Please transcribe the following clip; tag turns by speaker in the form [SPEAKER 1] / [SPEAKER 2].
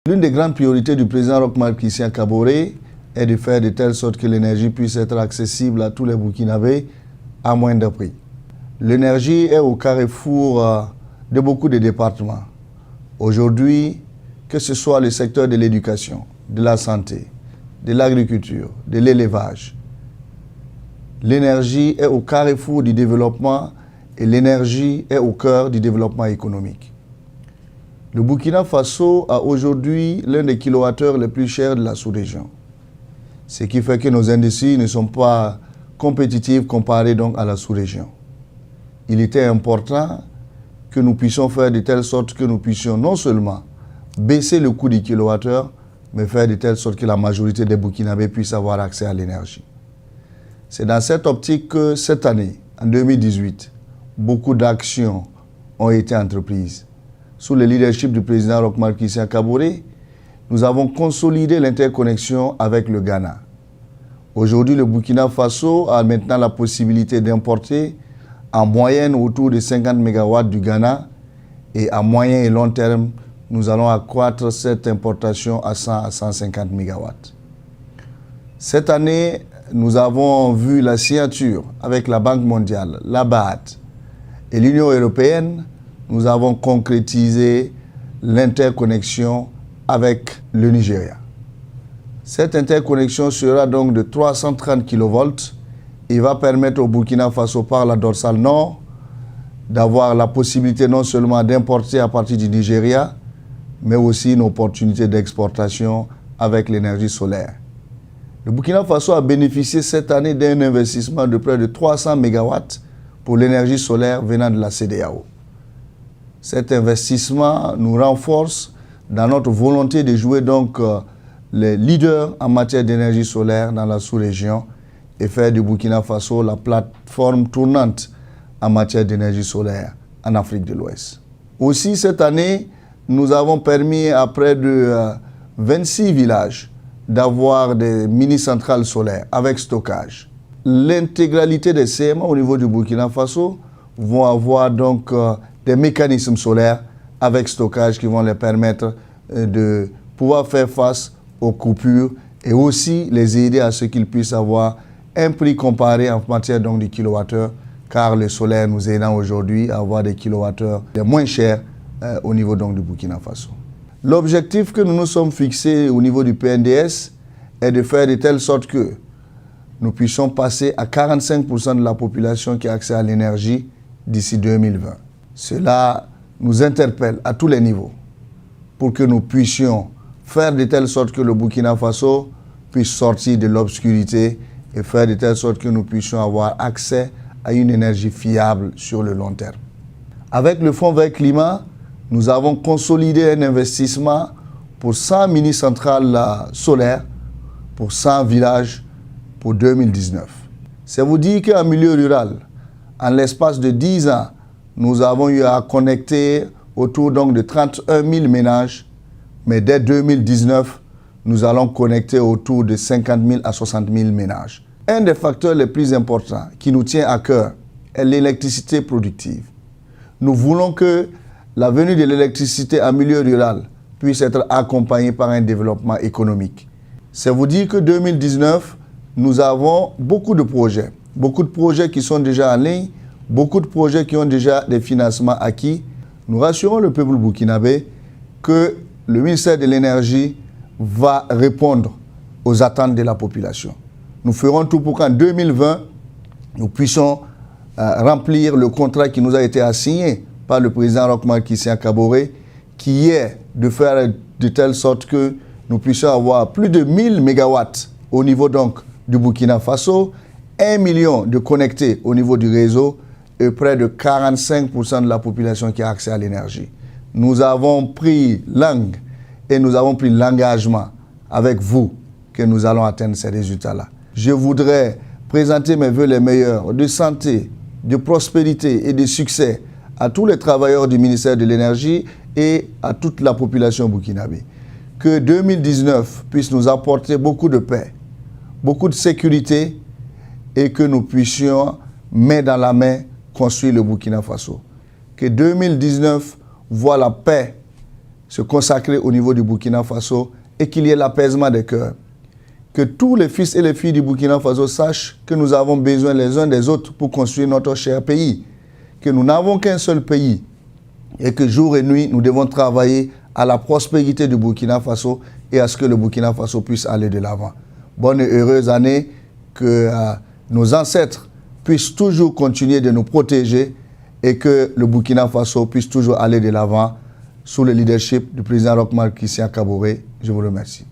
[SPEAKER 1] L'une des grandes priorités du président Roch Marc Christian Kaboré est de faire de telle sorte que l'énergie puisse être accessible à tous les Burkinabés à moindre prix. L'énergie est au carrefour de beaucoup de départements. Aujourd'hui, que ce soit le secteur de l'éducation, de la santé, de l'agriculture, de l'élevage, l'énergie est au carrefour du développement et l'énergie est au cœur du développement économique. Le Burkina Faso a aujourd'hui l'un des kilowattheures les plus chers de la sous-région. Ce qui fait que nos industries ne sont pas compétitives comparées donc à la sous-région. Il était important que nous puissions faire de telle sorte que nous puissions non seulement baisser le coût du kilowattheure, mais faire de telle sorte que la majorité des Burkinabés puissent avoir accès à l'énergie. C'est dans cette optique que cette année, en 2018, beaucoup d'actions ont été entreprises. Sous le leadership du président Roch Marc Christian Kaboré, nous avons consolidé l'interconnexion avec le Ghana. Aujourd'hui, le Burkina Faso a maintenant la possibilité d'importer en moyenne autour de 50 MW du Ghana et à moyen et long terme, nous allons accroître cette importation à 100 à 150 MW. Cette année, nous avons vu la signature avec la Banque mondiale, la BAD et l'Union européenne. Nous avons concrétisé l'interconnexion avec le Nigeria. Cette interconnexion sera donc de 330 kV et va permettre au Burkina Faso par la dorsale nord d'avoir la possibilité non seulement d'importer à partir du Nigeria, mais aussi une opportunité d'exportation avec l'énergie solaire. Le Burkina Faso a bénéficié cette année d'un investissement de près de 300 MW pour l'énergie solaire venant de la CEDEAO. Cet investissement nous renforce dans notre volonté de jouer donc les leaders en matière d'énergie solaire dans la sous-région et faire du Burkina Faso la plateforme tournante en matière d'énergie solaire en Afrique de l'Ouest. Aussi, cette année, nous avons permis à près de 26 villages d'avoir des mini-centrales solaires avec stockage. L'intégralité des CMA au niveau du Burkina Faso vont avoir donc des mécanismes solaires avec stockage qui vont les permettre de pouvoir faire face aux coupures et aussi les aider à ce qu'ils puissent avoir un prix comparé en matière donc de kilowattheure, car le solaire nous aidant aujourd'hui à avoir des kilowattheures les moins chers au niveau donc du Burkina Faso. L'objectif que nous nous sommes fixés au niveau du PNDS est de faire de telle sorte que nous puissions passer à 45% de la population qui a accès à l'énergie d'ici 2020. Cela nous interpelle à tous les niveaux pour que nous puissions faire de telle sorte que le Burkina Faso puisse sortir de l'obscurité et faire de telle sorte que nous puissions avoir accès à une énergie fiable sur le long terme. Avec le Fonds Vert Climat, nous avons consolidé un investissement pour 100 mini-centrales solaires pour 100 villages pour 2019. C'est vous dire qu'en milieu rural, en l'espace de 10 ans, nous avons eu à connecter autour donc de 31 000 ménages, mais dès 2019, nous allons connecter autour de 50 000 à 60 000 ménages. Un des facteurs les plus importants qui nous tient à cœur est l'électricité productive. Nous voulons que la venue de l'électricité en milieu rural puisse être accompagnée par un développement économique. C'est vous dire que 2019, nous avons beaucoup de projets qui sont déjà en ligne, beaucoup de projets qui ont déjà des financements acquis. Nous rassurons le peuple burkinabé que le ministère de l'Énergie va répondre aux attentes de la population. Nous ferons tout pour qu'en 2020, nous puissions remplir le contrat qui nous a été assigné par le président Roch Marc Christian Kaboré, qui est de faire de telle sorte que nous puissions avoir plus de 1000 MW au niveau donc du Burkina Faso, 1 million de connectés au niveau du réseau et près de 45% de la population qui a accès à l'énergie. Nous avons pris langue et nous avons pris l'engagement avec vous que nous allons atteindre ces résultats-là. Je voudrais présenter mes vœux les meilleurs de santé, de prospérité et de succès à tous les travailleurs du ministère de l'Énergie et à toute la population burkinabé. Que 2019 puisse nous apporter beaucoup de paix, beaucoup de sécurité et que nous puissions, main dans la main, construire le Burkina Faso. Que 2019 voit la paix se consacrer au niveau du Burkina Faso et qu'il y ait l'apaisement des cœurs. Que tous les fils et les filles du Burkina Faso sachent que nous avons besoin les uns des autres pour construire notre cher pays. Que nous n'avons qu'un seul pays et que jour et nuit, nous devons travailler à la prospérité du Burkina Faso et à ce que le Burkina Faso puisse aller de l'avant. Bonne et heureuse année, que nos ancêtres puissent toujours continuer de nous protéger et que le Burkina Faso puisse toujours aller de l'avant sous le leadership du président Roch Marc Christian Kaboré. Je vous remercie.